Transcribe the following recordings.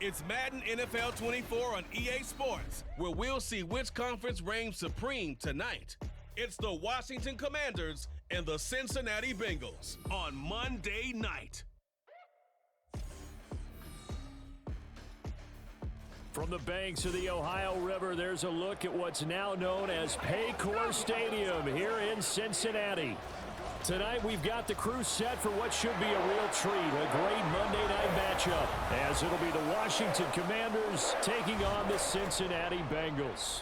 It's Madden NFL 24 on EA Sports, where we'll see which conference reigns supreme tonight. It's the Washington Commanders and the Cincinnati Bengals on Monday night. From the banks of the Ohio River, there's a look at what's now known as Paycor Stadium here in Cincinnati. Tonight, we've got the crew set for what should be a real treat, a great Monday night matchup, as it'll be the Washington Commanders taking on the Cincinnati Bengals.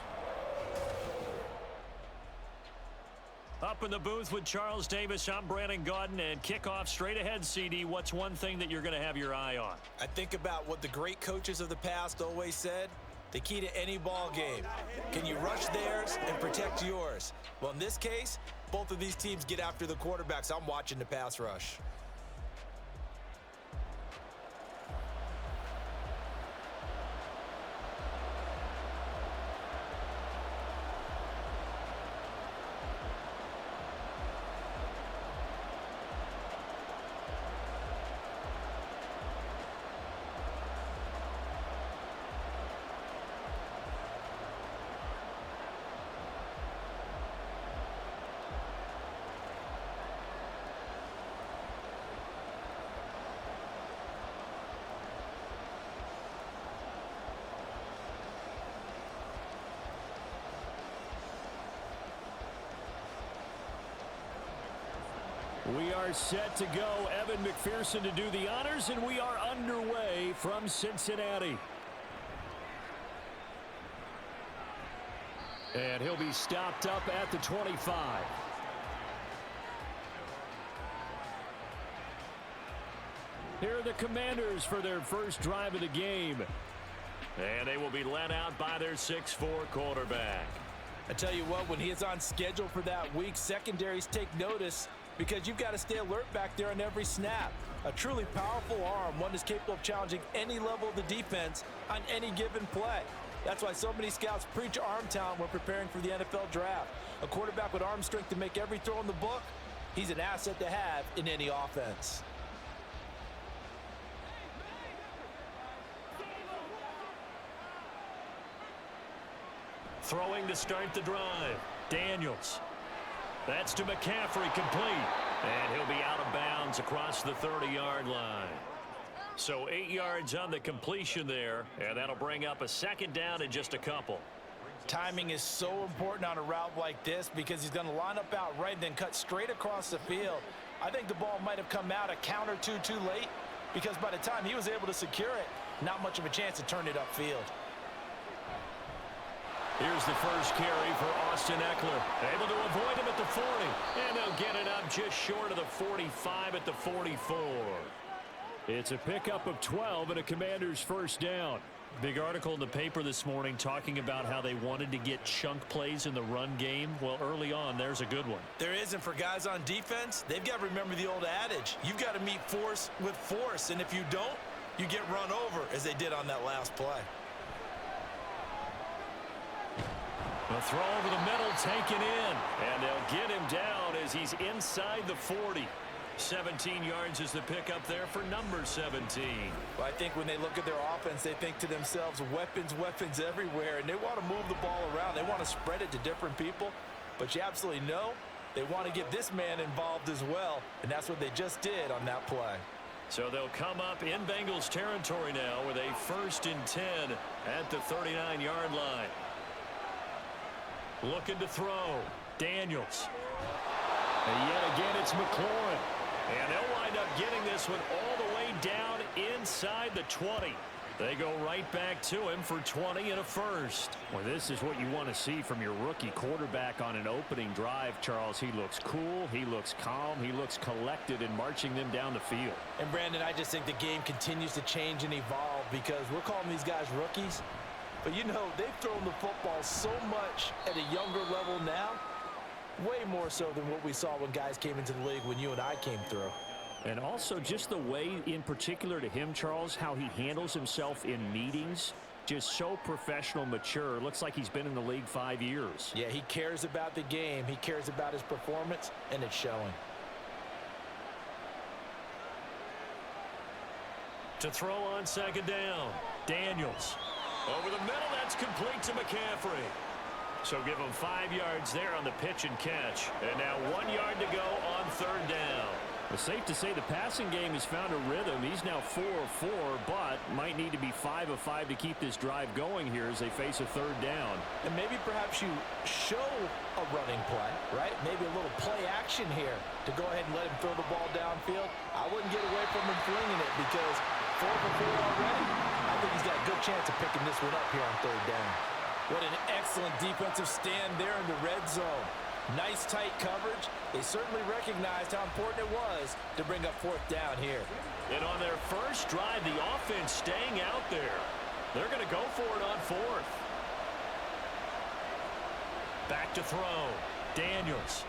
Up in the booth with Charles Davis, I'm Brandon Gaudin, and kickoff straight ahead, CD. What's one thing that you're going to have your eye on? I think about what the great coaches of the past always said. The key to any ball game. Can you rush theirs and protect yours? Well, in this case, both of these teams get after the quarterbacks. I'm watching the pass rush. We are set to go. Evan McPherson to do the honors, and we are underway from Cincinnati. And he'll be stopped up at the 25. Here are the Commanders for their first drive of the game. And they will be led out by their 6'4" quarterback. I tell you what, when he is on schedule for that week, secondaries take notice because you've got to stay alert back there on every snap. A truly powerful arm, one that's capable of challenging any level of the defense on any given play. That's why so many scouts preach arm talent when preparing for the NFL draft. A quarterback with arm strength to make every throw in the book, he's an asset to have in any offense. Throwing to start the drive. Daniels. That's to McCaffrey, complete. And he'll be out of bounds across the 30-yard line. So 8 yards on the completion there, and that'll bring up a second down in just a couple. Timing is so important on a route like this because he's going to line up out right and then cut straight across the field. I think the ball might have come out a count or two too late because by the time he was able to secure it, not much of a chance to turn it upfield. Here's the first carry for Austin Eckler. Able to avoid him at the 40. And they'll get it up just short of the 45 at the 44. It's a pickup of 12 and a Commander's first down. Big article in the paper this morning talking about how they wanted to get chunk plays in the run game. Well, early on, there's a good one. There isn't for guys on defense. They've got to remember the old adage. You've got to meet force with force. And if you don't, you get run over as they did on that last play. A throw over the middle, taken in, and they'll get him down as he's inside the 40. 17 yards is the pickup there for number 17. Well, I think when they look at their offense, they think to themselves, weapons, weapons everywhere, and they want to move the ball around. They want to spread it to different people, but you absolutely know they want to get this man involved as well, and that's what they just did on that play. So they'll come up in Bengals territory now with a 1st and 10 at the 39-yard line. Looking to throw. Daniels. And yet again, it's McLaurin. And they'll wind up getting this one all the way down inside the 20. They go right back to him for 20 and a first. Well, this is what you want to see from your rookie quarterback on an opening drive, Charles. He looks cool. He looks calm. He looks collected in marching them down the field. And, Brandon, I just think the game continues to change and evolve because we're calling these guys rookies. But, you know, they've thrown the football so much at a younger level now, way more so than what we saw when guys came into the league when you and I came through. And also just the way, in particular to him, Charles, how he handles himself in meetings, just so professional, mature. Looks like he's been in the league 5 years. Yeah, he cares about the game. He cares about his performance, and it's showing. To throw on second down. Daniels. Over the middle, that's complete to McCaffrey. So give him 5 yards there on the pitch and catch. And now 1 yard to go on third down. It's safe to say the passing game has found a rhythm. He's now 4 of 4, but might need to be 5 of 5 to keep this drive going here as they face a third down. And maybe perhaps you show a running play, right? Maybe a little play action here to go ahead and let him throw the ball downfield. I wouldn't get away from him flinging it because 4 for 4 already. I think he's got a good chance of picking this one up here on third down. What an excellent defensive stand there in the red zone. Nice tight coverage. They certainly recognized how important it was to bring up fourth down here. And on their first drive, the offense staying out there. They're going to go for it on fourth. Back to throw. Daniels.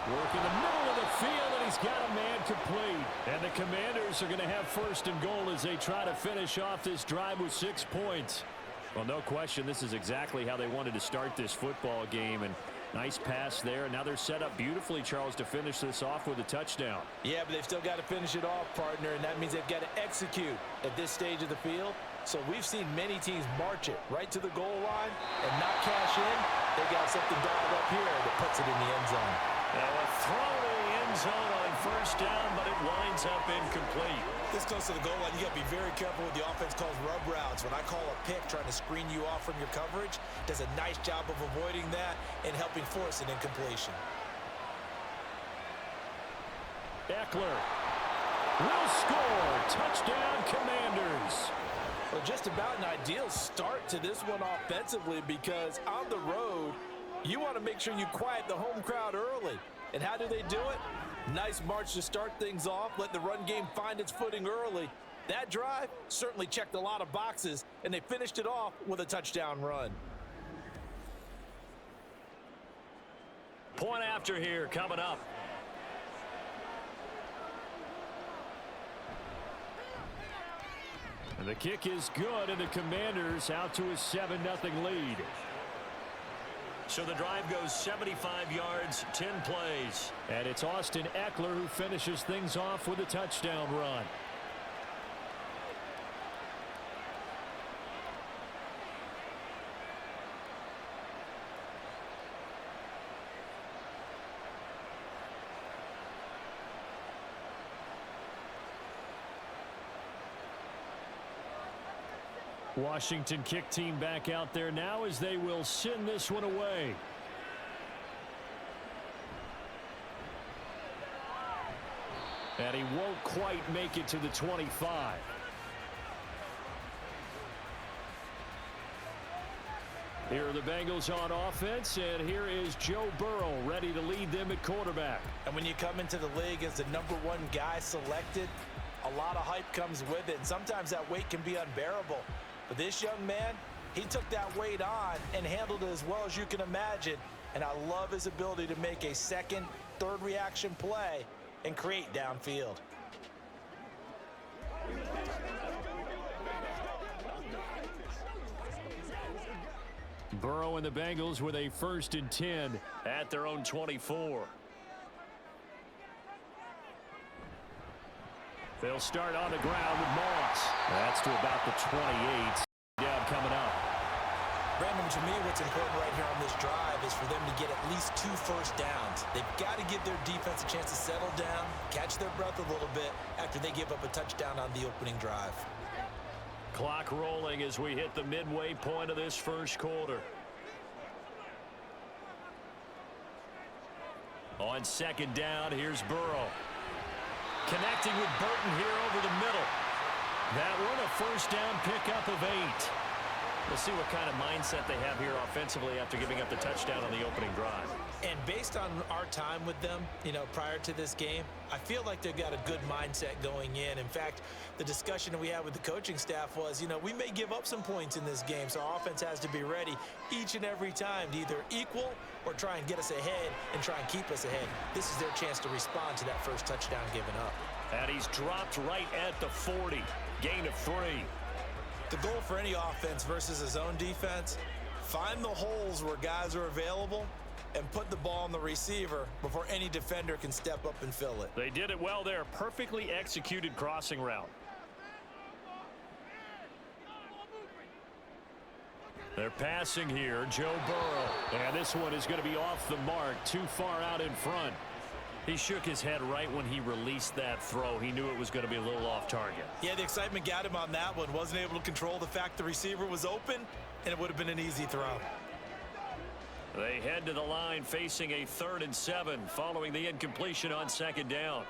Work in the middle of the field, and he's got a man complete. And the Commanders are going to have first and goal as they try to finish off this drive with 6 points. Well, no question, this is exactly how they wanted to start this football game. And nice pass there. Now they're set up beautifully, Charles, to finish this off with a touchdown. Yeah, but they've still got to finish it off, partner, and that means they've got to execute at this stage of the field. So we've seen many teams march it right to the goal line and not cash in. They got something dialed up here that puts it in the end zone. Now a throw to the end zone on first down, but it winds up incomplete. This goes to the goal line. You got to be very careful with the offense calls rub routes. When I call a pick trying to screen you off from your coverage, does a nice job of avoiding that and helping force an incompletion. Eckler will score. Touchdown, Commanders. Well, just about an ideal start to this one offensively because on the road, you want to make sure you quiet the home crowd early. And how do they do it? Nice march to start things off. Let the run game find its footing early. That drive certainly checked a lot of boxes, and they finished it off with a touchdown run. Point after here coming up. And the kick is good, and the Commanders out to a 7-0 lead. So the drive goes 75 yards, 10 plays. And it's Austin Eckler who finishes things off with a touchdown run. Washington kick team back out there now as they will send this one away. And he won't quite make it to the 25. Here are the Bengals on offense, and here is Joe Burrow ready to lead them at quarterback. And when you come into the league as the #1 guy selected, a lot of hype comes with it, and sometimes that weight can be unbearable. But this young man, he took that weight on and handled it as well as you can imagine. And I love his ability to make a second, third reaction play and create downfield. Burrow and the Bengals with a 1st and 10 at their own 24. They'll start on the ground with Moss. That's to about the 28. Down coming up. Brandon, to me, what's important right here on this drive is for them to get at least 2 first downs. They've got to give their defense a chance to settle down, catch their breath a little bit after they give up a touchdown on the opening drive. Clock rolling as we hit the midway point of this first quarter. On second down, here's Burrow. Connecting with Burton here over the middle. That one a first down pickup of 8. We'll see what kind of mindset they have here offensively after giving up the touchdown on the opening drive. And based on our time with them, prior to this game, I feel like they've got a good mindset going in. In fact, the discussion that we had with the coaching staff was, we may give up some points in this game, so our offense has to be ready each and every time to either equal or try and get us ahead and try and keep us ahead. This is their chance to respond to that first touchdown given up. And he's dropped right at the 40. Gain of 3. The goal for any offense versus his own defense, find the holes where guys are available and put the ball on the receiver before any defender can step up and fill it. They did it well there. Perfectly executed crossing route. They're passing here, Joe Burrow. And this one is going to be off the mark, too far out in front. He shook his head right when he released that throw. He knew it was going to be a little off target. Yeah, the excitement got him on that one. Wasn't able to control the fact the receiver was open, and it would have been an easy throw. They head to the line facing a 3rd and 7 following the incompletion on 2nd down.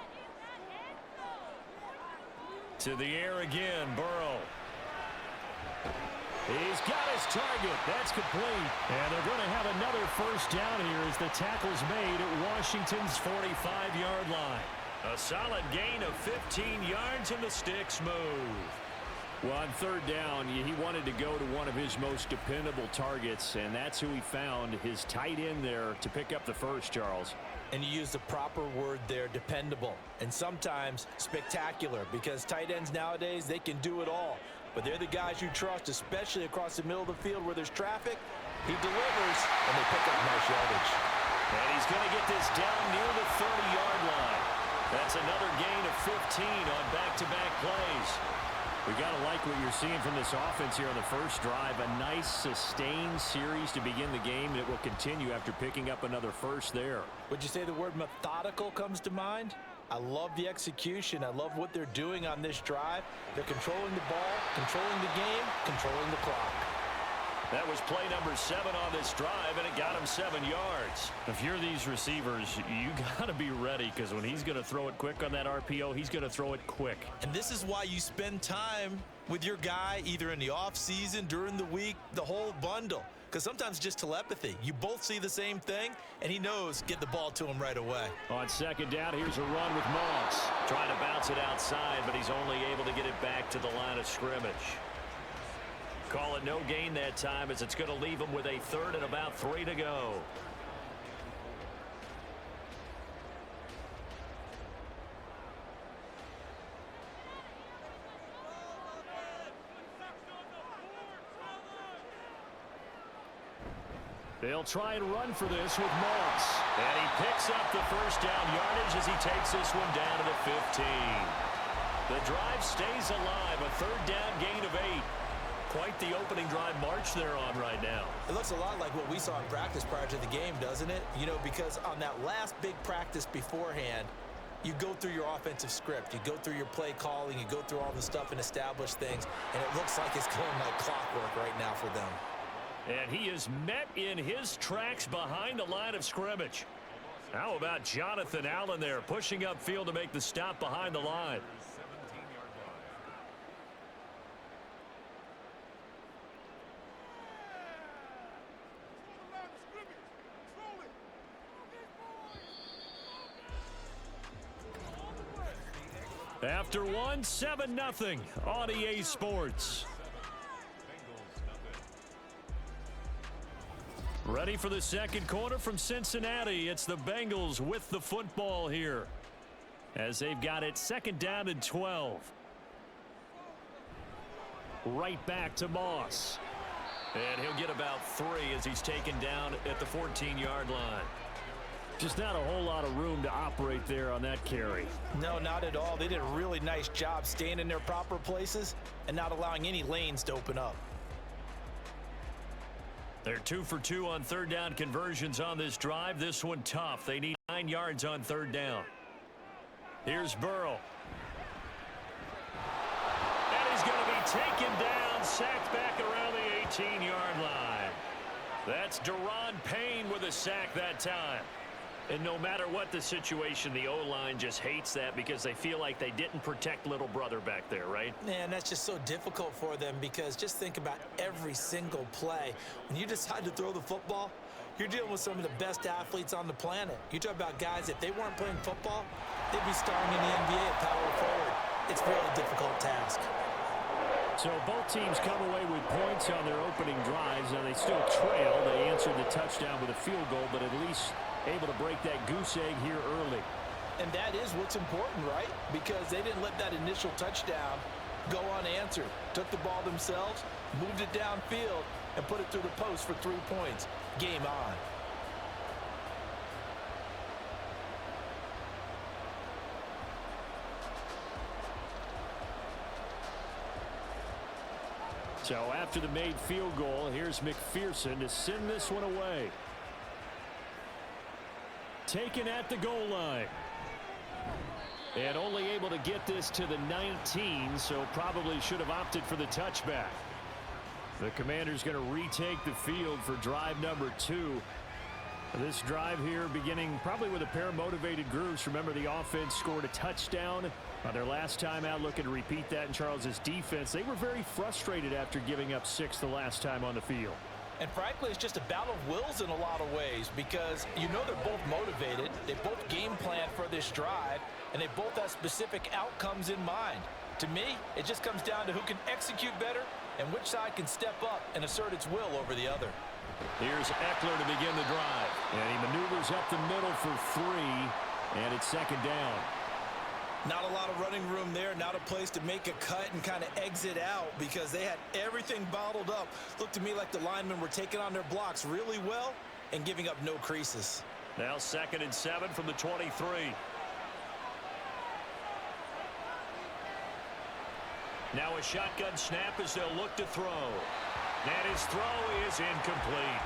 To the air again, Burrow. He's got his target. That's complete. And they're going to have another 1st down here as the tackle's made at Washington's 45-yard line. A solid gain of 15 yards and the sticks move. Well, on 3rd down, he wanted to go to one of his most dependable targets, and that's who he found, his tight end there, to pick up the first, Charles. And you use the proper word there, dependable, and sometimes spectacular, because tight ends nowadays, they can do it all. But they're the guys you trust, especially across the middle of the field where there's traffic. He delivers, and they pick up nice yardage. And he's going to get this down near the 30-yard line. That's another gain of 15 on back-to-back plays. We got to like what you're seeing from this offense here on the first drive. A nice, sustained series to begin the game, and it will continue after picking up another first there. Would you say the word methodical comes to mind? I love the execution. I love what they're doing on this drive. They're controlling the ball, controlling the game, controlling the clock. That was play number 7 on this drive, and it got him 7 yards. If you're these receivers, you got to be ready, because when he's going to throw it quick on that RPO, he's going to throw it quick. And this is why you spend time with your guy, either in the offseason, during the week, the whole bundle. Because sometimes just telepathy. You both see the same thing, and he knows get the ball to him right away. On 2nd down, here's a run with Moss. Trying to bounce it outside, but he's only able to get it back to the line of scrimmage. Call it no gain that time, as it's going to leave him with a 3rd and about 3 to go. They'll try and run for this with Moss. And he picks up the 1st down yardage as he takes this one down to the 15. The drive stays alive, a 3rd down gain of 8. Quite the opening drive march they're on right now. It looks a lot like what we saw in practice prior to the game, doesn't it? You know, because on that last big practice beforehand, you go through your offensive script. You go through your play calling. You go through all the stuff and establish things. And it looks like it's going like clockwork right now for them. And he is met in his tracks behind the line of scrimmage. How about Jonathan Allen there, pushing upfield to make the stop behind the line? After one, 7-0 on EA Sports. Ready for the second quarter from Cincinnati. It's the Bengals with the football here, as they've got it 2nd down and 12. Right back to Moss. And he'll get about 3 as he's taken down at the 14-yard line. Just not a whole lot of room to operate there on that carry. No, not at all. They did a really nice job staying in their proper places and not allowing any lanes to open up. They're 2 for 2 on 3rd down conversions on this drive. This one tough. They need 9 yards on 3rd down. Here's Burrow. And he's going to be taken down, sacked back around the 18-yard line. That's Daron Payne with a sack that time. And no matter what the situation, the O-line just hates that because they feel like they didn't protect little brother back there, right? Man, that's just so difficult for them, because just think about every single play. When you decide to throw the football, you're dealing with some of the best athletes on the planet. You talk about guys, if they weren't playing football, they'd be starring in the NBA at power forward. It's a really difficult task. So both teams come away with points on their opening drives, and they still trail. They answered the touchdown with a field goal, but at least able to break that goose egg here early. And that is what's important, right? Because they didn't let that initial touchdown go unanswered. Took the ball themselves, moved it downfield, and put it through the post for 3 points. Game on. So after the made field goal, here's McPherson to send this one away. Taken at the goal line. And only able to get this to the 19, so probably should have opted for the touchback. The Commanders going to retake the field for drive number 2. This drive here beginning probably with a pair of motivated groups. Remember, the offense scored a touchdown on their last time out. Looking to repeat that in Charles's defense. They were very frustrated after giving up 6 the last time on the field. And frankly, it's just a battle of wills in a lot of ways because you know they're both motivated. They both game plan for this drive, and they both have specific outcomes in mind. To me, it just comes down to who can execute better and which side can step up and assert its will over the other. Here's Eckler to begin the drive. And he maneuvers up the middle for 3, and it's second down. Not a lot of running room there, not a place to make a cut and kind of exit out because they had everything bottled up. Looked to me like the linemen were taking on their blocks really well and giving up no creases. Now 2nd and 7 from the 23. Now a shotgun snap as they'll look to throw. And his throw is incomplete.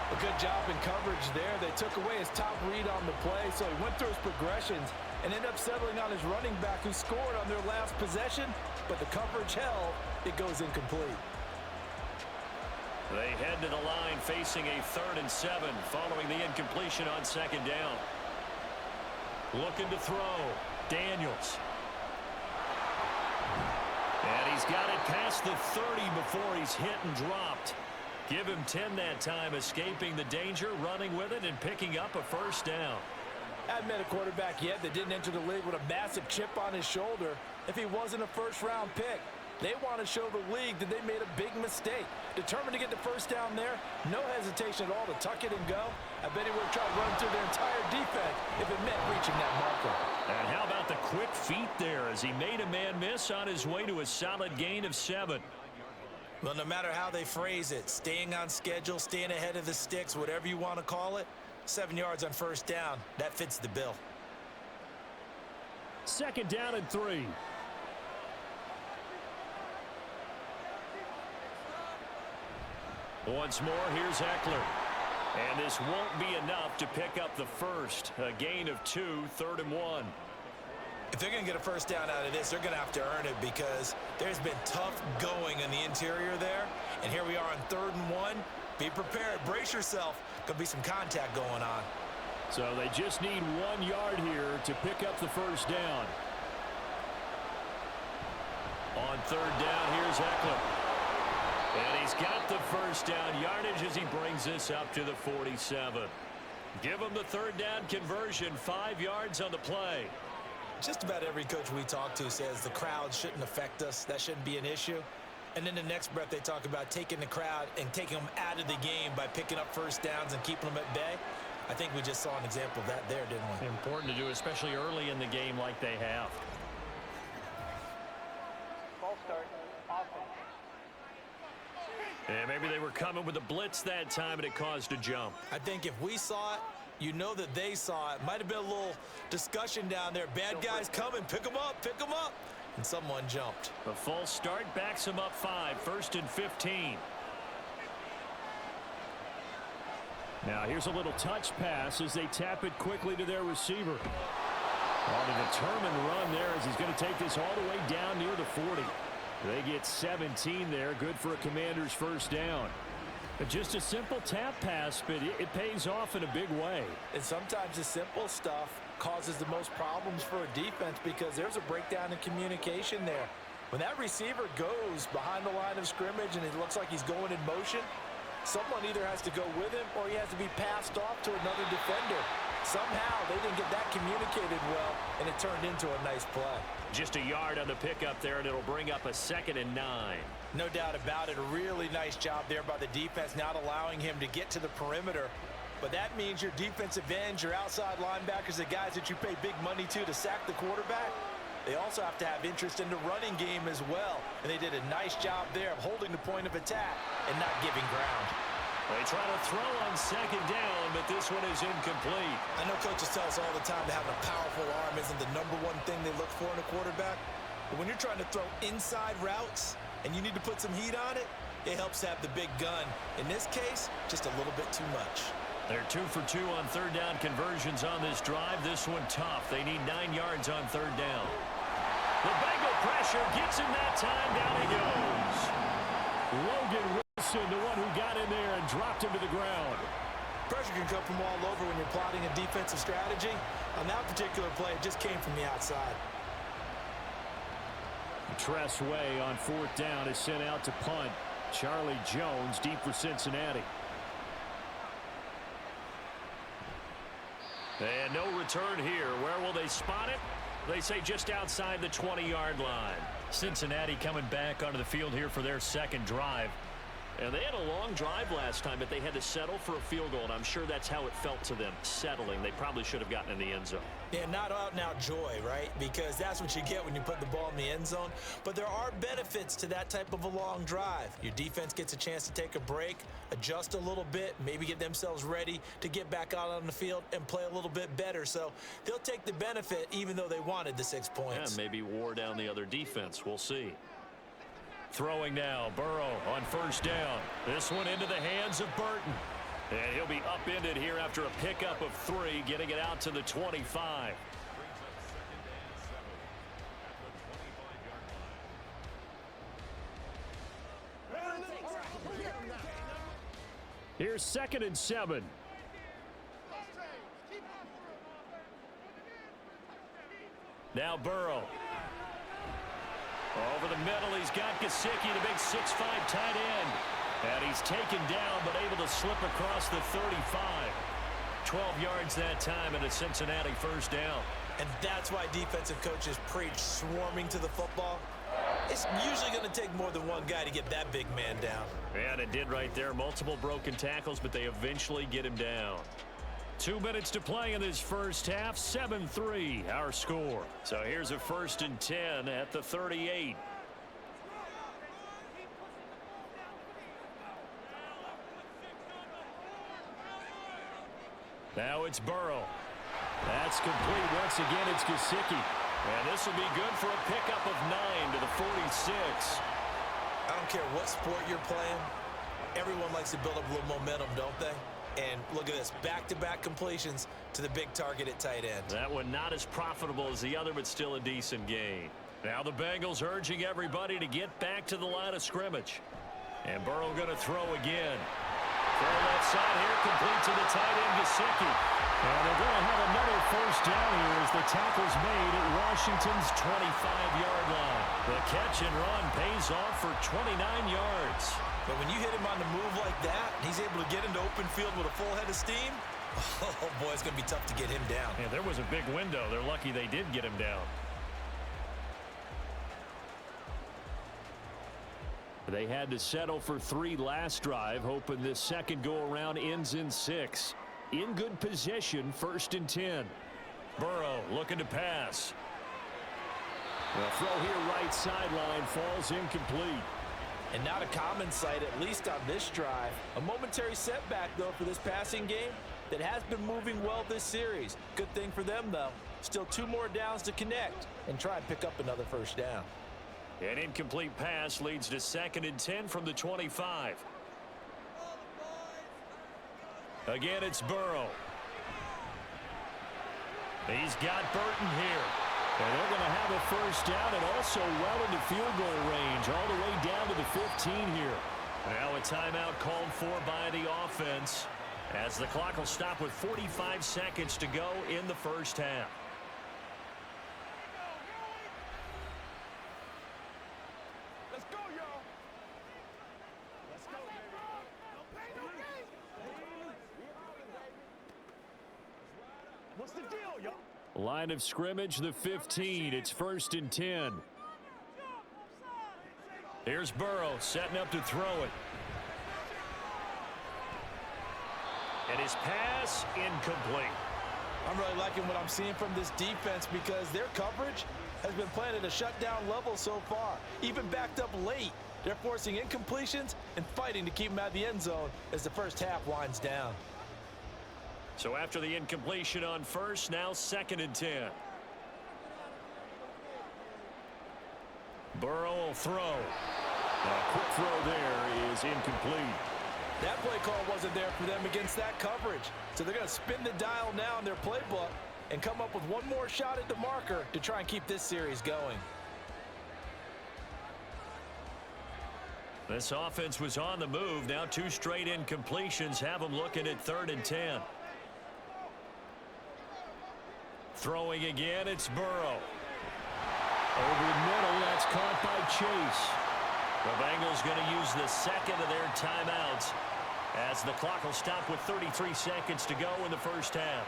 A good job in coverage there. They took away his top read on the play, so he went through his progressions and ended up settling on his running back who scored on their last possession, but the coverage held. It goes incomplete. They head to the line facing a 3rd and 7 following the incompletion on 2nd down. Looking to throw. Daniels. And he's got it past the 30 before he's hit and dropped. Give him 10 that time, escaping the danger, running with it, and picking up a 1st down. I haven't met a quarterback yet that didn't enter the league with a massive chip on his shoulder if he wasn't a 1st-round pick. They want to show the league that they made a big mistake. Determined to get the 1st down there, no hesitation at all to tuck it and go. I bet he would have tried to run through their entire defense if it meant reaching that marker. And how about the quick feet there as he made a man miss on his way to a solid gain of 7. Well, no matter how they phrase it, staying on schedule, staying ahead of the sticks, whatever you want to call it, 7 yards on 1st down, that fits the bill. 2nd down and 3. Once more, here's Eckler. And this won't be enough to pick up the 1st. A gain of 2, 3rd and 1. If they're going to get a 1st down out of this, they're going to have to earn it because there's been tough going in the interior there. And here we are on 3rd and 1. Be prepared. Brace yourself. Going to be some contact going on. So they just need 1 yard here to pick up the 1st down. On 3rd down, here's Eckler. And he's got the 1st down yardage as he brings this up to the 47. Give him the 3rd down conversion, 5 yards on the play. Just about every coach we talk to says the crowd shouldn't affect us. That shouldn't be an issue. And then the next breath they talk about taking the crowd and taking them out of the game by picking up 1st downs and keeping them at bay. I think we just saw an example of that there, didn't we? Important to do, especially early in the game like they have. Ball start. Offense. And maybe they were coming with a blitz that time and it caused a jump. I think if we saw it, you know that they saw it. Might have been a little discussion down there. Bad guys coming. Pick them up. Pick them up. And someone jumped. The false start backs him up 5. 1st and 15. Now here's a little touch pass as they tap it quickly to their receiver. On a determined run there as he's going to take this all the way down near the 40. They get 17 there. Good for a Commander's 1st down. Just a simple tap pass, but it pays off in a big way. And sometimes the simple stuff causes the most problems for a defense because there's a breakdown in communication there. When that receiver goes behind the line of scrimmage and it looks like he's going in motion, someone either has to go with him or he has to be passed off to another defender. Somehow they didn't get that communicated well, and it turned into a nice play. Just a yard on the pickup there, and it'll bring up a 2nd and 9. No doubt about it. A really nice job there by the defense, not allowing him to get to the perimeter. But that means your defensive ends, your outside linebackers, the guys that you pay big money to sack the quarterback, they also have to have interest in the running game as well. And they did a nice job there of holding the point of attack and not giving ground. They try to throw on 2nd down, but this one is incomplete. I know coaches tell us all the time that having a powerful arm isn't the #1 thing they look for in a quarterback. But when you're trying to throw inside routes and you need to put some heat on it, it helps have the big gun. In this case, just a little bit too much. They're 2 for 2 on third down conversions on this drive. This one tough. They need 9 yards on third down. The Bengal pressure gets him that time. Down he goes. Logan Wilson, the one who got in there and dropped him to the ground. Pressure can come from all over when you're plotting a defensive strategy. On that particular play, it just came from the outside. Tress Way on fourth down is sent out to punt. Charlie Jones deep for Cincinnati. And no return here. Where will they spot it? They say just outside the 20-yard line. Cincinnati coming back onto the field here for their second drive. And they had a long drive last time, but they had to settle for a field goal, and I'm sure that's how it felt to them, settling. They probably should have gotten in the end zone. Yeah, not out-and-out joy, right? Because that's what you get when you put the ball in the end zone. But there are benefits to that type of a long drive. Your defense gets a chance to take a break, adjust a little bit, maybe get themselves ready to get back out on the field and play a little bit better. So they'll take the benefit even though they wanted the 6 points. Yeah, maybe wore down the other defense. We'll see. Throwing now, Burrow on first down. This one into the hands of Burton. And he'll be upended here after a pickup of 3, getting it out to the 25. Here's 2nd and 7. Now Burrow. Over the middle, he's got Gesicki, the big 6'5" tight end. And he's taken down, but able to slip across the 35. 12 yards that time, and a Cincinnati first down. And that's why defensive coaches preach swarming to the football. It's usually going to take more than one guy to get that big man down. And it did right there. Multiple broken tackles, but they eventually get him down. 2 minutes to play in this first half. 7-3 our score. So here's a 1st and 10 at the 38. Now it's Burrow. That's complete. Once again, it's Gesicki. And this will be good for a pickup of 9 to the 46. I don't care what sport you're playing. Everyone likes to build up a little momentum, don't they? And look at this, back-to-back completions to the big target at tight end. That one not as profitable as the other, but still a decent gain. Now the Bengals urging everybody to get back to the line of scrimmage. And Burrow going to throw again. Throw left side here, complete to the tight end, Gesicki. And they're going to have another first down here as the tackle's made at Washington's 25-yard line. The catch and run pays off for 29 yards. But when you hit him on the move like that, he's able to get into open field with a full head of steam. Oh, boy, it's going to be tough to get him down. Yeah, there was a big window. They're lucky they did get him down. They had to settle for 3 last drive, hoping this second go-around ends in 6. In good position, 1st and 10. Burrow looking to pass. The throw here right sideline falls incomplete. And not a common sight, at least on this drive. A momentary setback, though, for this passing game that has been moving well this series. Good thing for them, though. Still 2 more downs to connect and try and pick up another first down. An incomplete pass leads to 2nd and 10 from the 25. Again, it's Burrow. He's got Burton here. And they're going to have a first down and also well into field goal range, all the way down to the 15 here. Now a timeout called for by the offense as the clock will stop with 45 seconds to go in the first half. Let's go, y'all. Let's go, baby. What's the deal, y'all? Line of scrimmage, the 15. It's 1st and 10. Here's Burrow setting up to throw it. And his pass incomplete. I'm really liking what I'm seeing from this defense because their coverage has been playing at a shutdown level so far. Even backed up late, they're forcing incompletions and fighting to keep them out of the end zone as the first half winds down. So after the incompletion on first, now 2nd and 10. Burrow will throw. Quick throw there is incomplete. That play call wasn't there for them against that coverage. So they're going to spin the dial now in their playbook and come up with one more shot at the marker to try and keep this series going. This offense was on the move. Now 2 straight incompletions have them looking at 3rd and 10. Throwing again, it's Burrow. Over the middle, that's caught by Chase. The Bengals going to use the second of their timeouts as the clock will stop with 33 seconds to go in the first half.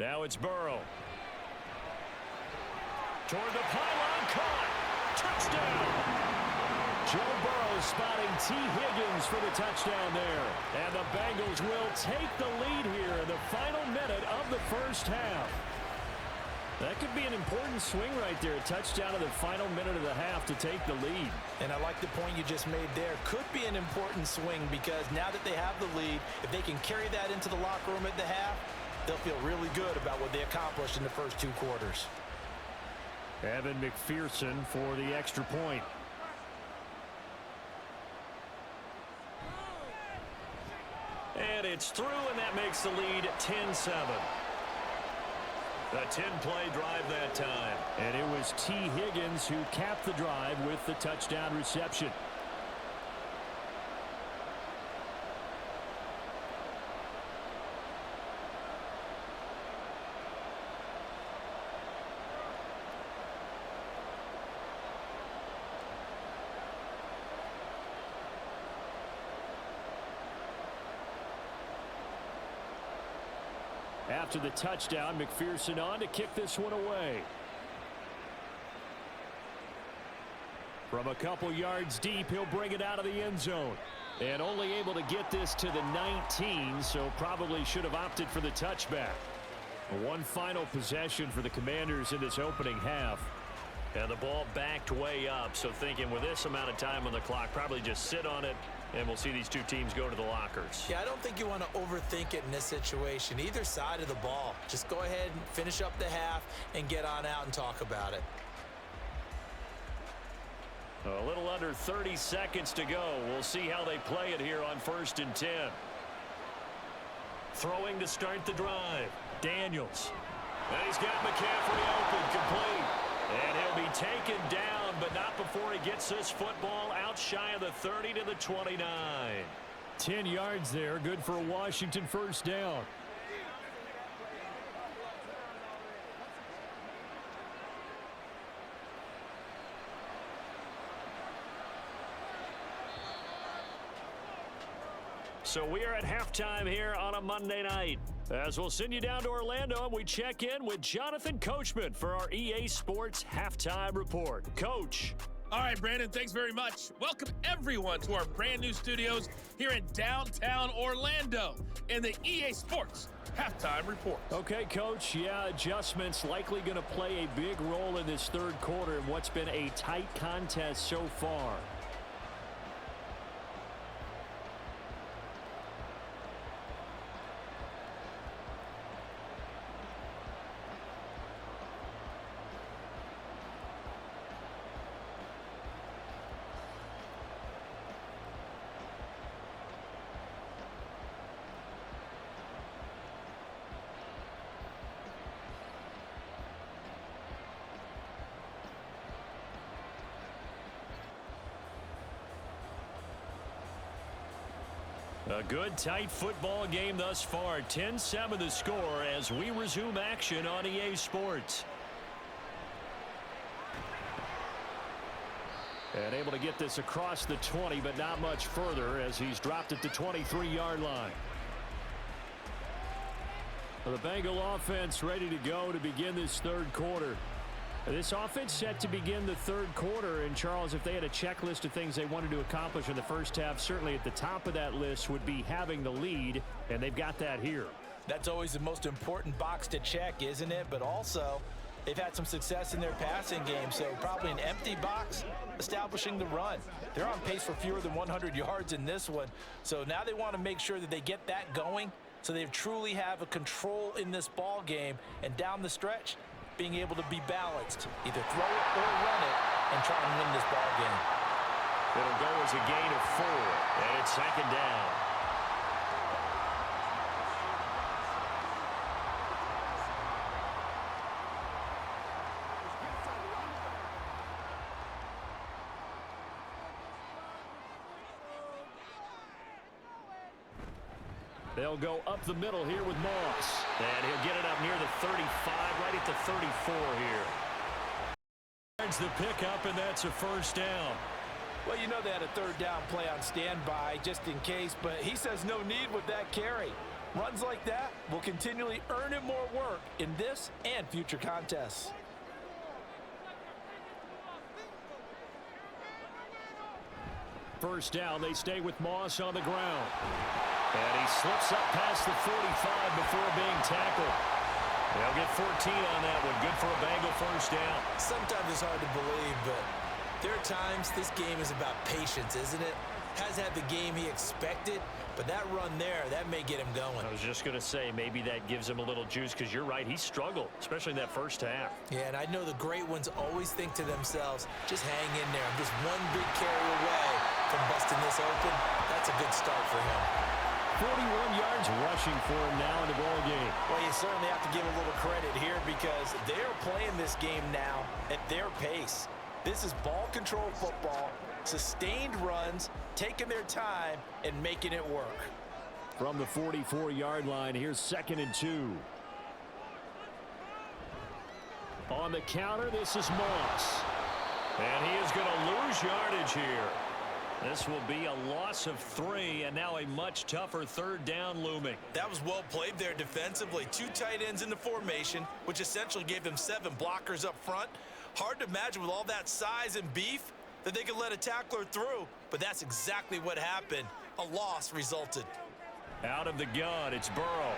Now it's Burrow. Toward the pylon, caught. Touchdown. Joe Burrow spotting T. Higgins for the touchdown there. And the Bengals will take the lead here in the final minute of the first half. That could be an important swing right there. A touchdown in the final minute of the half to take the lead. And I like the point you just made there. Could be an important swing because now that they have the lead, if they can carry that into the locker room at the half, they'll feel really good about what they accomplished in the first 2 quarters. Evan McPherson for the extra point. And it's through, and that makes the lead 10-7. The 10-play drive that time. And it was T. Higgins who capped the drive with the touchdown reception. After the touchdown, McPherson on to kick this one away. From a couple yards deep, he'll bring it out of the end zone. And only able to get this to the 19, so probably should have opted for the touchback. One final possession for the Commanders in this opening half. And the ball backed way up, so thinking with this amount of time on the clock, probably just sit on it, and we'll see these 2 teams go to the lockers. Yeah, I don't think you want to overthink it in this situation. Either side of the ball. Just go ahead and finish up the half and get on out and talk about it. A little under 30 seconds to go. We'll see how they play it here on 1st and 10. Throwing to start the drive. Daniels. And he's got McCaffrey open, complete. And he'll be taken down, but not before he gets this football out shy of the 30 to the 29. 10 yards there, good for a Washington first down. So we are at halftime here on a Monday night. As we'll send you down to Orlando, and we check in with Jonathan Coachman for our EA Sports Halftime Report. Coach. All right, Brandon, thanks very much. Welcome, everyone, to our brand new studios here in downtown Orlando in the EA Sports Halftime Report. Okay, Coach, yeah, adjustments likely going to play a big role in this 3rd quarter in what's been a tight contest so far. A good, tight football game thus far. 10-7 the score as we resume action on EA Sports. And able to get this across the 20, but not much further as he's dropped at the 23-yard line. The Bengal offense ready to go to begin this 3rd quarter. This offense set to begin the 3rd quarter, and Charles, if they had a checklist of things they wanted to accomplish in the first half, certainly at the top of that list would be having the lead, and they've got that here. That's always the most important box to check, isn't it? But also, They've had some success in their passing game, so probably an empty box establishing the run. They're on pace for fewer than 100 yards in this one, so now they want to make sure that they get that going so they truly have a control in this ball game, and down the stretch, being able to be balanced, either throw it or run it, and try and win this ball game. It'll go as a gain of 4, and it's second down. They'll go up the middle here with Moss. And he'll get it up near the 35, right at the 34 here. There's the pickup, and that's a first down. Well, you know they had a third down play on standby just in case, but he says no need with that carry. Runs like that will continually earn him more work in this and future contests. First down, they stay with Moss on the ground. And he slips up past the 45 before being tackled. They'll get 14 on that one. Good for a Bengal first down. Sometimes it's hard to believe, but there are times this game is about patience, isn't it? Has had the game he expected, but that run there, that may get him going. I was just going to say, maybe that gives him a little juice, because you're right, he struggled, especially in that first half. Yeah, and I know the great ones always think to themselves, just hang in there. I'm just one big carry away from busting this open. That's a good start for him. 41 yards rushing for him now in the ball game. Well, you certainly have to give a little credit here because they're playing this game now at their pace. This is ball control football, sustained runs, taking their time, and making it work. From the 44-yard line, here's 2nd and 2. On the counter, this is Moss. And he is going to lose yardage here. This will be a loss of 3, and now a much tougher third down looming. That was well played there defensively. 2 tight ends in the formation, which essentially gave them 7 blockers up front. Hard to imagine with all that size and beef that they could let a tackler through, but that's exactly what happened. A loss resulted. Out of the gun, it's Burrow.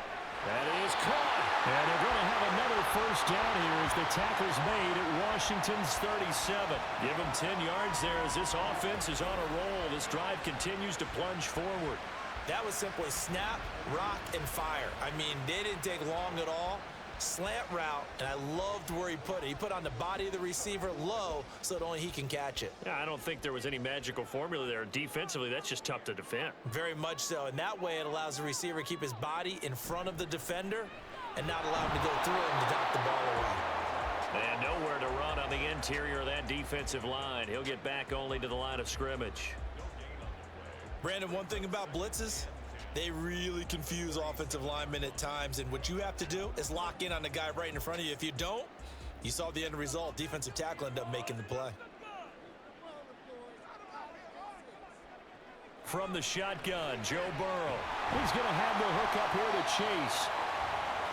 That is caught. And they're going to have another first down here as the tackle's made at Washington's 37. Give them 10 yards there as this offense is on a roll. This drive continues to plunge forward. That was simply snap, rock, and fire. I mean, they didn't take long at all. Slant route, and I loved where he put it. He put on the body of the receiver low so that only he can catch it. Yeah, I don't think there was any magical formula there. Defensively, that's just tough to defend. Very much so, and that way it allows the receiver to keep his body in front of the defender and not allow him to go through him to knock the ball away. And nowhere to run on the interior of that defensive line. He'll get back only to the line of scrimmage. Brandon, one thing about blitzes, they really confuse offensive linemen at times, and what you have to do is lock in on the guy right in front of you. If you don't, you saw the end result. Defensive tackle ended up making the play. From the shotgun, Joe Burrow. He's going to have the hook up here to Chase.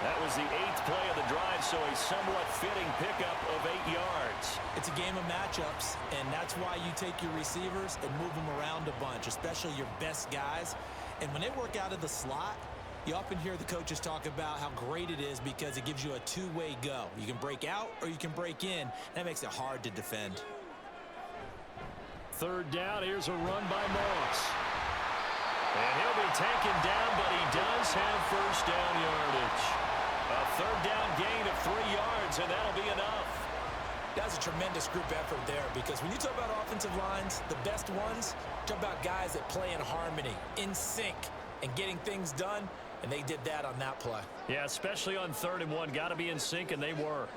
That was the 8th play of the drive, so a somewhat fitting pickup of 8 yards. It's a game of matchups, and that's why you take your receivers and move them around a bunch, especially your best guys. And when they work out of the slot, you often hear the coaches talk about how great it is because it gives you a two-way go. You can break out or you can break in. That makes it hard to defend. Third down, here's a run by Moss. And he'll be taken down, but he does have first down yardage. A third down gain of 3 yards, and that'll be enough. That's a tremendous group effort there because when you talk about offensive lines, the best ones, talk about guys that play in harmony, in sync, and getting things done, and they did that on that play. Yeah, especially on 3rd and 1. Got to be in sync, and they were.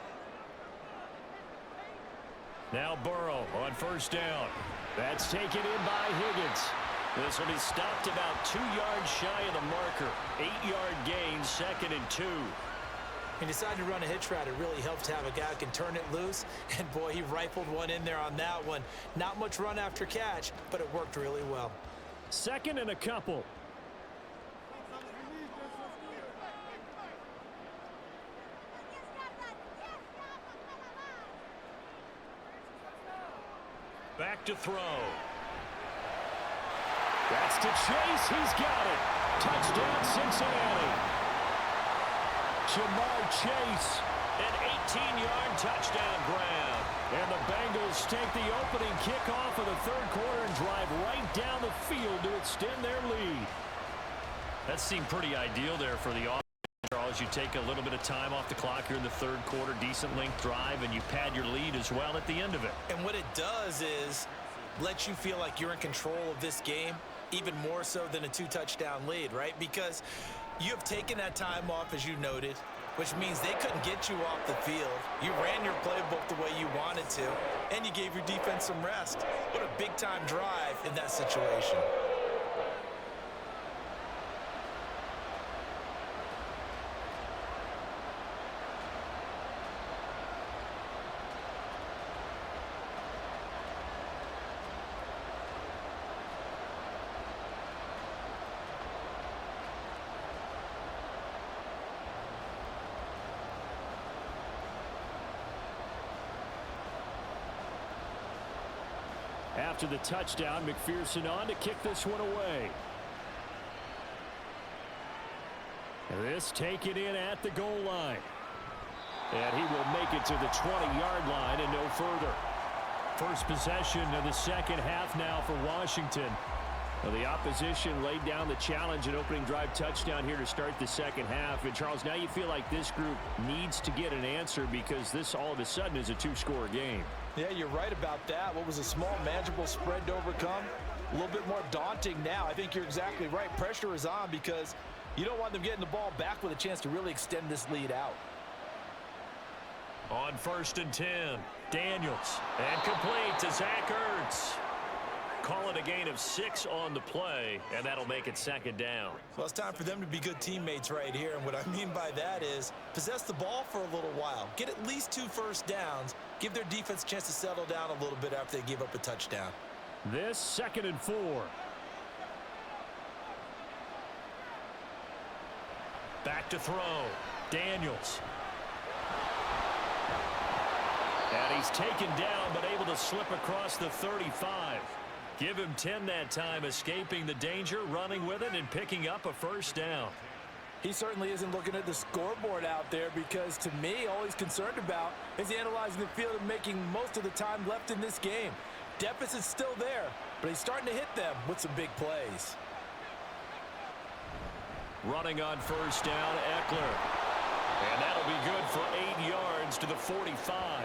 Now Burrow on first down. That's taken in by Higgins. This will be stopped about 2 yards shy of the marker. 8-yard gain, 2nd and 2. He decided to run a hitch route. It really helps to have a guy who can turn it loose. And, boy, he rifled one in there on that one. Not much run after catch, but it worked really well. 2nd and a couple. Back to throw. That's to Chase. He's got it. Touchdown, Cincinnati. Jamar Chase. An 15-yard touchdown grab. And the Bengals take the opening kickoff of the third quarter and drive right down the field to extend their lead. That seemed pretty ideal there for the offense. Charles, you take a little bit of time off the clock here in the third quarter, decent length drive, and you pad your lead as well at the end of it. And what it does is let you feel like you're in control of this game, even more so than a 2-touchdown lead, right? Because you have taken that time off, as you noted, which means they couldn't get you off the field. You ran your playbook the way you wanted to, and you gave your defense some rest. What a big-time drive in that situation. After the touchdown, McPherson on to kick this one away. This taken in at the goal line. And he will make it to the 20-yard line and no further. First possession of the second half now for Washington. Well, the opposition laid down the challenge and opening drive touchdown here to start the second half. And, Charles, now you feel like this group needs to get an answer because this all of a sudden is a two-score game. Yeah, you're right about that. What was a small, manageable spread to overcome? A little bit more daunting now. I think you're exactly right. Pressure is on because you don't want them getting the ball back with a chance to really extend this lead out. On 1st and 10, Daniels. And complete to Zach Ertz. Call it a gain of 6 on the play, and that'll make it second down. Well, it's time for them to be good teammates right here, and what I mean by that is possess the ball for a little while. Get at least 2 first downs. Give their defense a chance to settle down a little bit after they give up a touchdown. This 2nd and 4. Back to throw. Daniels. And he's taken down but able to slip across the 35. Give him 10 that time, escaping the danger, running with it, and picking up a first down. He certainly isn't looking at the scoreboard out there because, to me, all he's concerned about is analyzing the field and making most of the time left in this game. Deficit's still there, but he's starting to hit them with some big plays. Running on first down, Eckler. And that'll be good for 8 yards to the 45.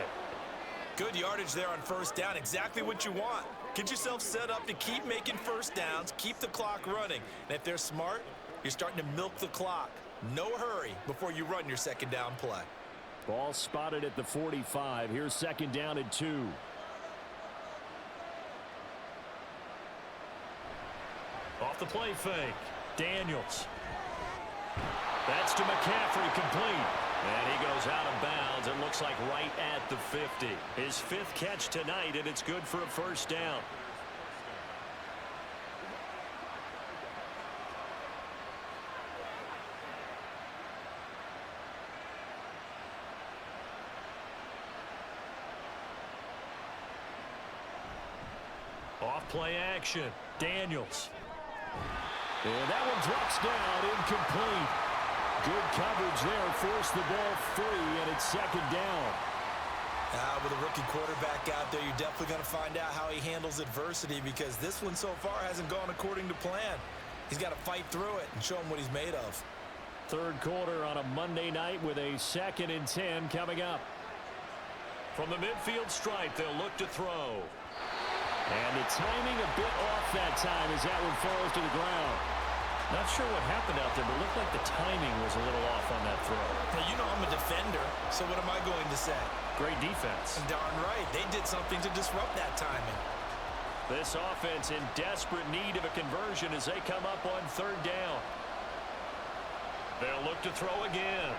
Good yardage there on first down. Exactly what you want. Get yourself set up to keep making first downs, keep the clock running. And if they're smart, you're starting to milk the clock. No hurry before you run your second down play. Ball spotted at the 45. Here's 2nd down and 2. Off the play fake. Daniels. That's to McCaffrey, complete. And he goes out of bounds. It looks like right at the 50. His 5th catch tonight, and it's good for a first down. Off play action. Daniels. And that one drops down, incomplete. Good coverage there, forced the ball free, and it's 2nd down. With a rookie quarterback out there, you're definitely going to find out how he handles adversity because this one so far hasn't gone according to plan. He's got to fight through it and show him what he's made of. Third quarter on a Monday night with a 2nd and 10 coming up. From the midfield stripe, they'll look to throw. And the timing a bit off that time as that one falls to the ground. Not sure what happened out there, but it looked like the timing was a little off on that throw. Now, you know I'm a defender, so what am I going to say? Great defense. Darn right. They did something to disrupt that timing. This offense in desperate need of a conversion as they come up on 3rd down. They'll look to throw again.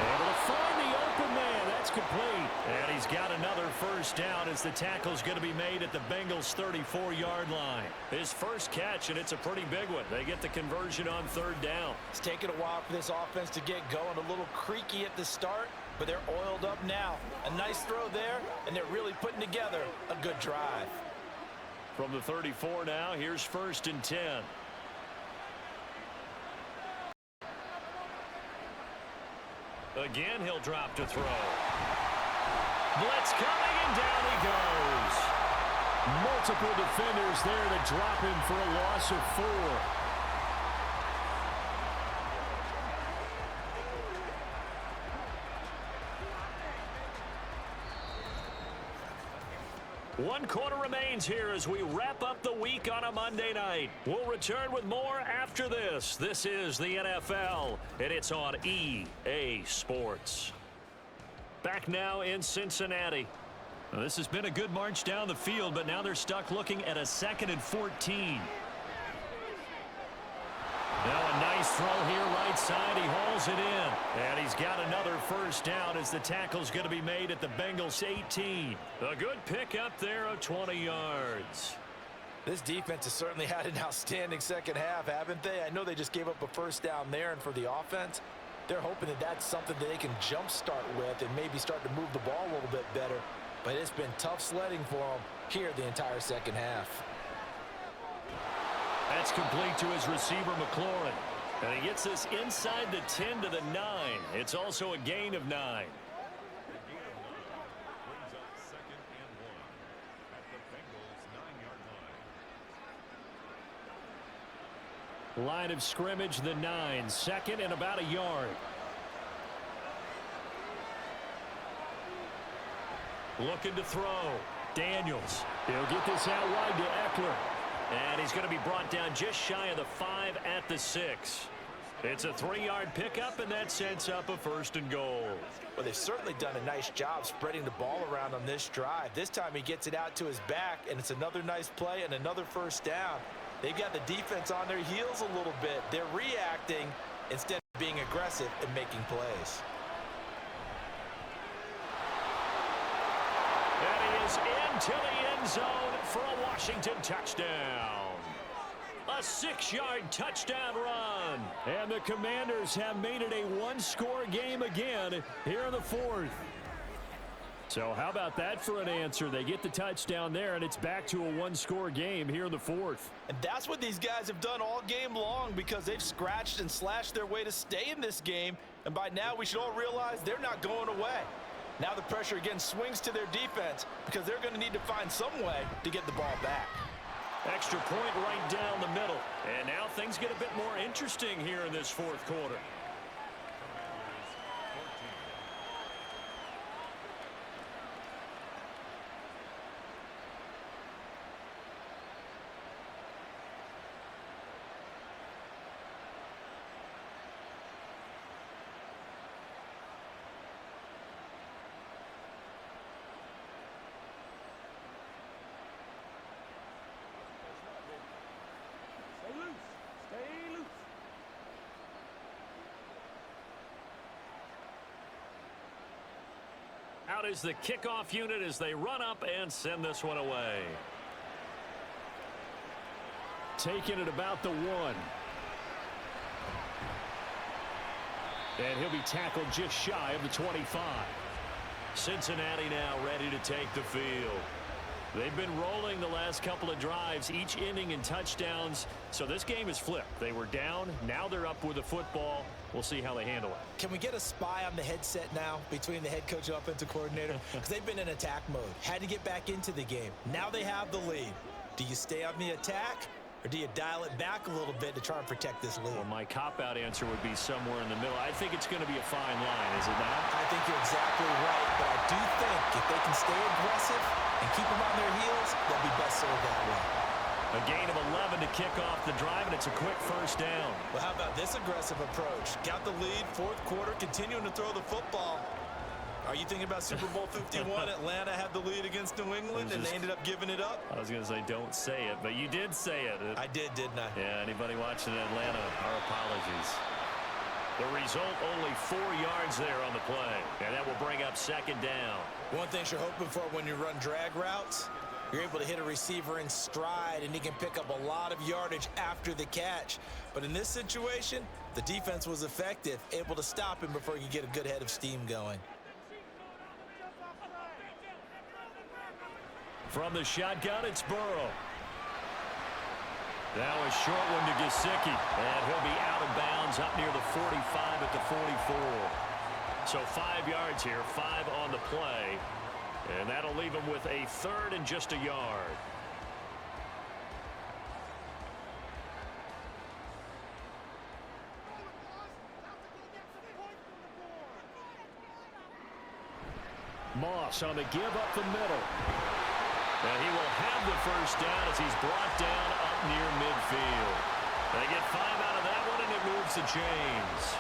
Able to find the open man. That's complete. And he's got another first down as the tackle's going to be made at the Bengals' 34-yard line. His first catch, and it's a pretty big one. They get the conversion on 3rd down. It's taken a while for this offense to get going. A little creaky at the start, but they're oiled up now. A nice throw there, and they're really putting together a good drive. From the 34 now, here's 1st and 10. Again, he'll drop to throw. Blitz coming, and down he goes. Multiple defenders there to drop him for a loss of 4. One quarter remains here as we wrap up the week on a Monday night. We'll return with more after this. This is the NFL, and it's on EA Sports. Back now in Cincinnati. Well, this has been a good march down the field, but now they're stuck looking at a 2nd and 14. Now a nice throw here right side. He hauls it in. And he's got another first down as the tackle's going to be made at the Bengals 18. A good pickup there of 20 yards. This defense has certainly had an outstanding second half, haven't they? I know they just gave up a first down there, and for the offense, they're hoping that that's something that they can jumpstart with and maybe start to move the ball a little bit better. But it's been tough sledding for them here the entire second half. That's complete to his receiver, McLaurin. And he gets this inside the 10 to the 9. It's also a gain of 9. Line of scrimmage, the 9. 2nd and about a yard. Looking to throw. Daniels. He'll get this out wide to Eckler. And he's going to be brought down just shy of the 5 at the 6. It's a 3-yard pickup, and that sets up a 1st and goal. Well, they've certainly done a nice job spreading the ball around on this drive. This time he gets it out to his back, and it's another nice play and another first down. They've got the defense on their heels a little bit. They're reacting instead of being aggressive and making plays. And he is into the end zone for a Washington touchdown. A 6-yard touchdown run. And the Commanders have made it a one-score game again here in the 4th. So how about that for an answer? They get the touchdown there, and it's back to a one-score game here in the 4th. And that's what these guys have done all game long, because they've scratched and slashed their way to stay in this game. And by now we should all realize they're not going away. Now the pressure again swings to their defense, because they're going to need to find some way to get the ball back. Extra point right down the middle. And now things get a bit more interesting here in this 4th quarter. Out is the kickoff unit as they run up and send this one away. Taking it about the 1. And he'll be tackled just shy of the 25. Cincinnati now ready to take the field. They've been rolling the last couple of drives, each ending in touchdowns. So this game is flipped. They were down. Now they're up with the football. We'll see how they handle it. Can we get a spy on the headset now between the head coach and offensive coordinator? Because they've been in attack mode. Had to get back into the game. Now they have the lead. Do you stay on the attack, or do you dial it back a little bit to try and protect this lead? Well, my cop-out answer would be somewhere in the middle. I think it's going to be a fine line, is it not? I think you're exactly right, but I do think if they can stay aggressive and keep them on their heels, they'll be best served that way. A gain of 11 to kick off the drive, and it's a quick first down. Well, how about this aggressive approach? Got the lead, 4th quarter, continuing to throw the football. Are you thinking about Super Bowl 51? Atlanta had the lead against New England, and they ended up giving it up? I was going to say don't say it, but you did say it. I did, didn't I? Yeah, anybody watching Atlanta, our apologies. The result, only 4 yards there on the play, and that will bring up 2nd down. One thing you're hoping for when you run drag routes, you're able to hit a receiver in stride, and he can pick up a lot of yardage after the catch. But in this situation, the defense was effective, able to stop him before you get a good head of steam going. From the shotgun, it's Burrow. Now a short one to Gesicki, and he'll be out of bounds up near the 45 at the 44. So 5 yards here, 5 on the play. And that'll leave him with a 3rd and just a yard. Moss on the give up the middle. And he will have the first down as he's brought down up near midfield. They get 5 out of that one, and it moves to James.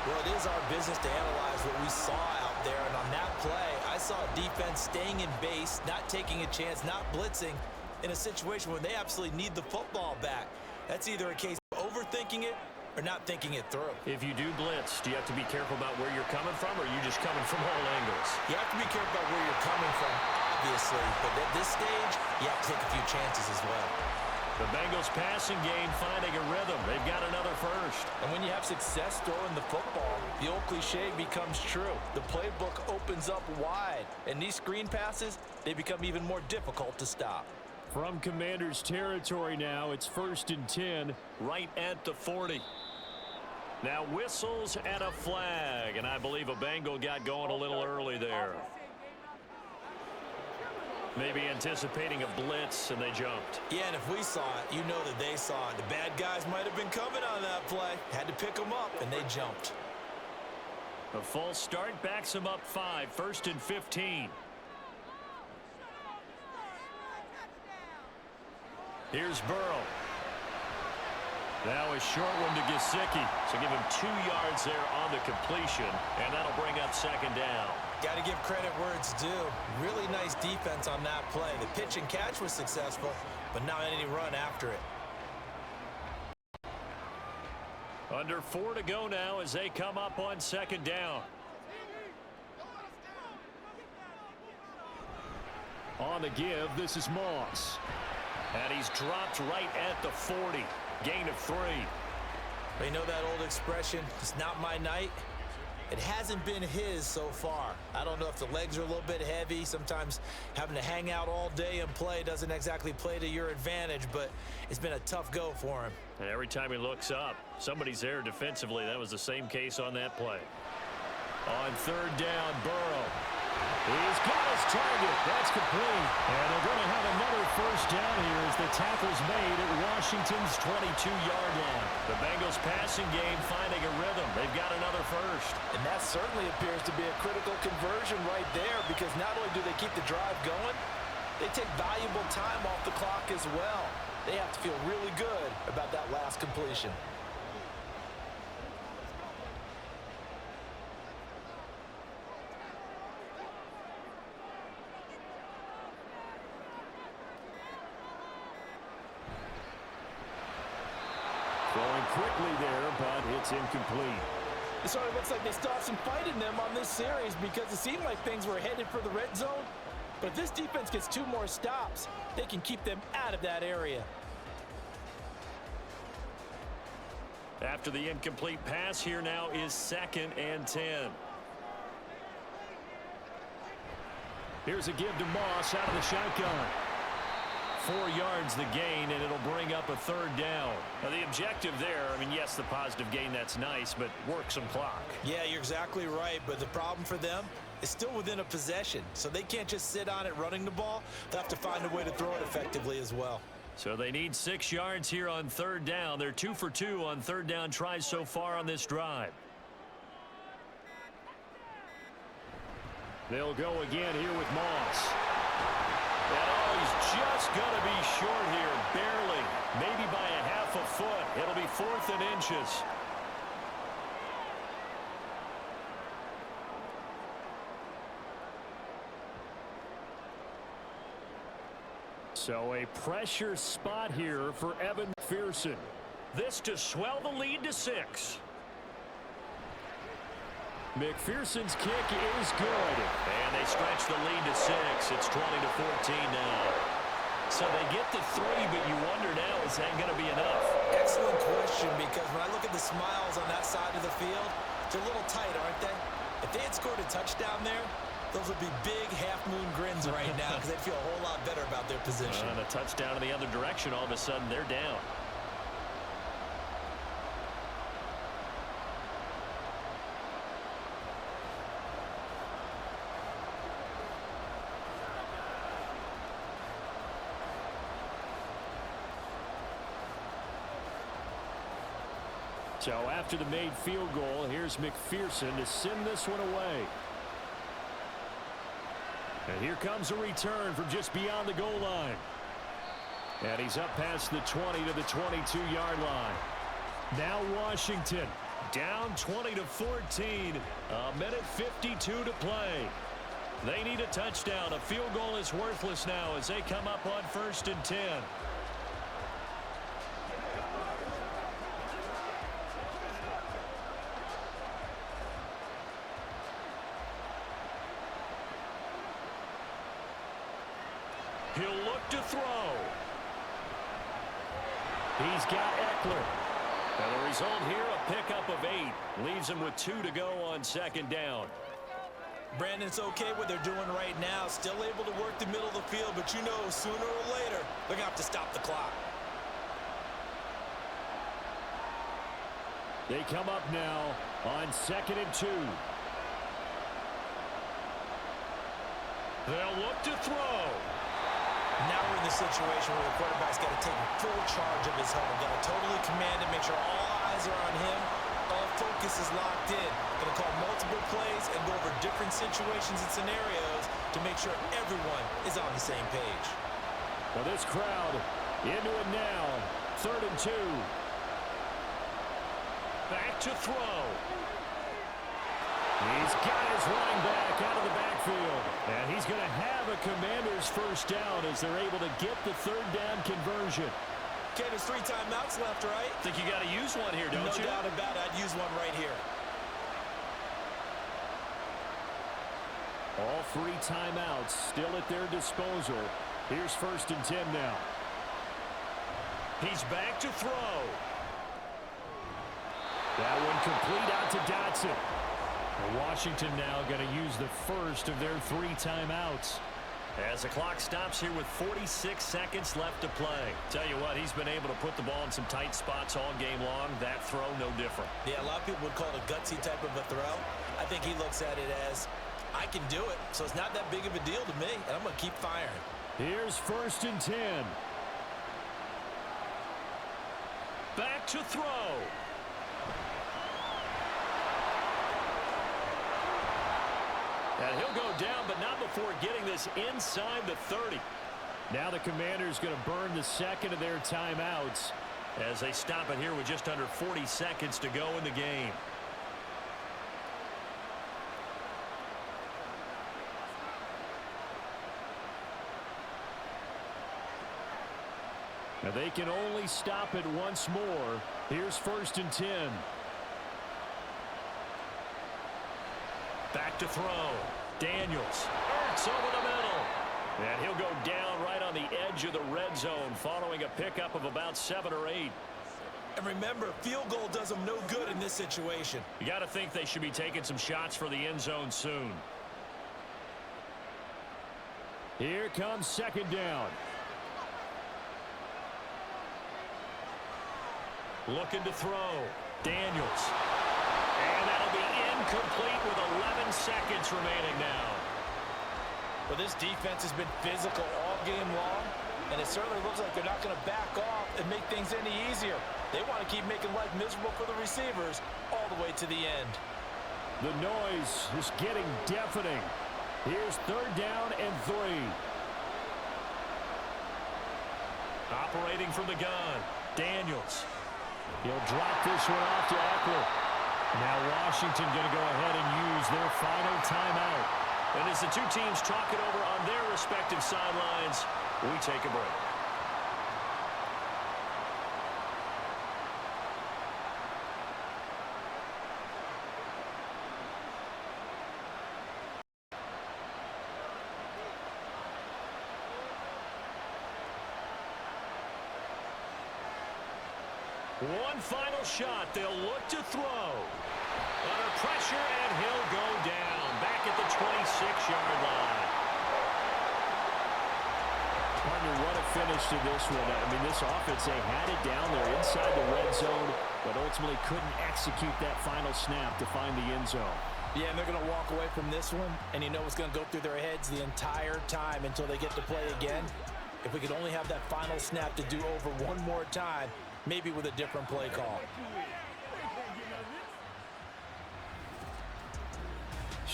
Well, it is our business to analyze what we saw out there. And on that play, I saw a defense staying in base, not taking a chance, not blitzing in a situation where they absolutely need the football back. That's either a case of overthinking it or not thinking it through. If you do blitz, do you have to be careful about where you're coming from, or are you just coming from all angles? You have to be careful about where you're coming from, obviously. But at this stage, you have to take a few chances as well. The Bengals passing game finding a rhythm. They've got another first. And when you have success throwing the football, the old cliche becomes true. The playbook opens up wide. And these screen passes, they become even more difficult to stop. From Commander's territory now, it's 1st and 10. Right at the 40. Now whistles and a flag. And I believe a Bengal got going a little early there. Maybe anticipating a blitz, and they jumped. Yeah, and if we saw it, you know that they saw it. The bad guys might have been coming on that play. Had to pick them up, and they jumped. A false start backs them up 5. 1st and 15. Here's Burrow. Now a short one to Gesicki. So give him 2 yards there on the completion, and that'll bring up 2nd down. Got to give credit where it's due. Really nice defense on that play. The pitch and catch was successful, but not any run after it. Under 4 to go now as they come up on 2nd down. On the give, this is Moss. And he's dropped right at the 40. Gain of 3. You know that old expression, it's not my night? It hasn't been his so far. I don't know if the legs are a little bit heavy. Sometimes having to hang out all day and play doesn't exactly play to your advantage, but it's been a tough go for him. And every time he looks up, somebody's there defensively. That was the same case on that play. On 3rd down, Burrow. He's got his target. That's complete. And they're going to have another first down here as the tackle's made at Washington's 22-yard line. The Bengals passing game finding a rhythm. They've got another first. And that certainly appears to be a critical conversion right there, because not only do they keep the drive going, they take valuable time off the clock as well. They have to feel really good about that last completion. Throwing quickly there, but it's incomplete. It sort of looks like they still have some fight in them on this series, because it seemed like things were headed for the red zone. But if this defense gets 2 more stops, they can keep them out of that area. After the incomplete pass, here now is 2nd and 10. Here's a give to Moss out of the shotgun. 4 yards the gain, and it'll bring up a 3rd down. Now the objective there, I mean, yes, the positive gain, that's nice, but work some clock. Yeah, you're exactly right, but the problem for them is still within a possession, so they can't just sit on it running the ball. They'll have to find a way to throw it effectively as well. So they need 6 yards here on 3rd down. They're 2 for 2 on 3rd down tries so far on this drive. They'll go again here with Moss. And oh, he's just going to be short here, barely, maybe by a half a foot. It'll be 4th and inches. So a pressure spot here for Evan McPherson. This to swell the lead to 6. McPherson's kick is good. And they stretch the lead to 6. It's 20-14 now. So they get the 3, but you wonder now, is that going to be enough? Excellent question, because when I look at the smiles on that side of the field, they're a little tight, aren't they? If they had scored a touchdown there, those would be big half-moon grins right now, because they'd feel a whole lot better about their position. And a touchdown in the other direction, all of a sudden they're down. So after the made field goal, here's McPherson to send this one away. And here comes a return from just beyond the goal line. And he's up past the 20 to the 22-yard line. Now Washington down 20-14. A minute 52 to play. They need a touchdown. A field goal is worthless now as they come up on 1st and 10. He'll look to throw. He's got Eckler. And the result here, a pickup of 8. Leaves him with 2 to go on 2nd down. Brandon's okay what they're doing right now. Still able to work the middle of the field, but you know sooner or later they're going to have to stop the clock. They come up now on 2nd and 2. They'll look to throw. Now we're in the situation where the quarterback's got to take full charge of his home. Got to totally command it, make sure all eyes are on him. All focus is locked in. Going to call multiple plays and go over different situations and scenarios to make sure everyone is on the same page. Well, this crowd into it now. 3rd and 2. Back to throw. He's got his running back out of the backfield. And he's going to have a Commanders first down as they're able to get the 3rd down conversion. Okay, there's 3 timeouts left, right? Think you got to use one here, don't you? No doubt about it. I'd use one right here. All 3 timeouts still at their disposal. Here's 1st and 10 now. He's back to throw. That one complete out to Dotson. Washington now going to use the first of their 3 timeouts. As the clock stops here with 46 seconds left to play. Tell you what, he's been able to put the ball in some tight spots all game long. That throw, no different. Yeah, a lot of people would call it a gutsy type of a throw. I think he looks at it as, I can do it, so it's not that big of a deal to me, and I'm going to keep firing. Here's 1st and 10. Back to throw. And he'll go down, but not before getting this inside the 30. Now the Commanders going to burn the 2nd of their timeouts as they stop it here with just under 40 seconds to go in the game. Now they can only stop it once more. Here's 1st and 10. Back to throw. Daniels. Ertz over the middle. And he'll go down right on the edge of the red zone following a pickup of about 7 or 8. And remember, field goal does them no good in this situation. You got to think they should be taking some shots for the end zone soon. Here comes 2nd down. Looking to throw. Daniels. And that'll be incomplete with 11 seconds remaining now. Well, this defense has been physical all game long, and it certainly looks like they're not going to back off and make things any easier. They want to keep making life miserable for the receivers all the way to the end. The noise is getting deafening. Here's 3rd down and 3. Operating from the gun. Daniels. He'll drop this one off to Eckler. Now Washington going to go ahead and use their final timeout. And as the 2 teams talk it over on their respective sidelines, we take a break. One final shot. They'll look to throw. Under pressure, and he'll go down. Back at the 26-yard line. Partner, what a finish to this one. I mean, this offense, they had it down there inside the red zone, but ultimately couldn't execute that final snap to find the end zone. Yeah, and they're going to walk away from this one, and you know what's going to go through their heads the entire time until they get to play again. If we could only have that final snap to do over one more time, maybe with a different play call.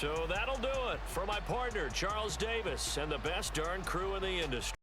So that'll do it for my partner, Charles Davis, and the best darn crew in the industry.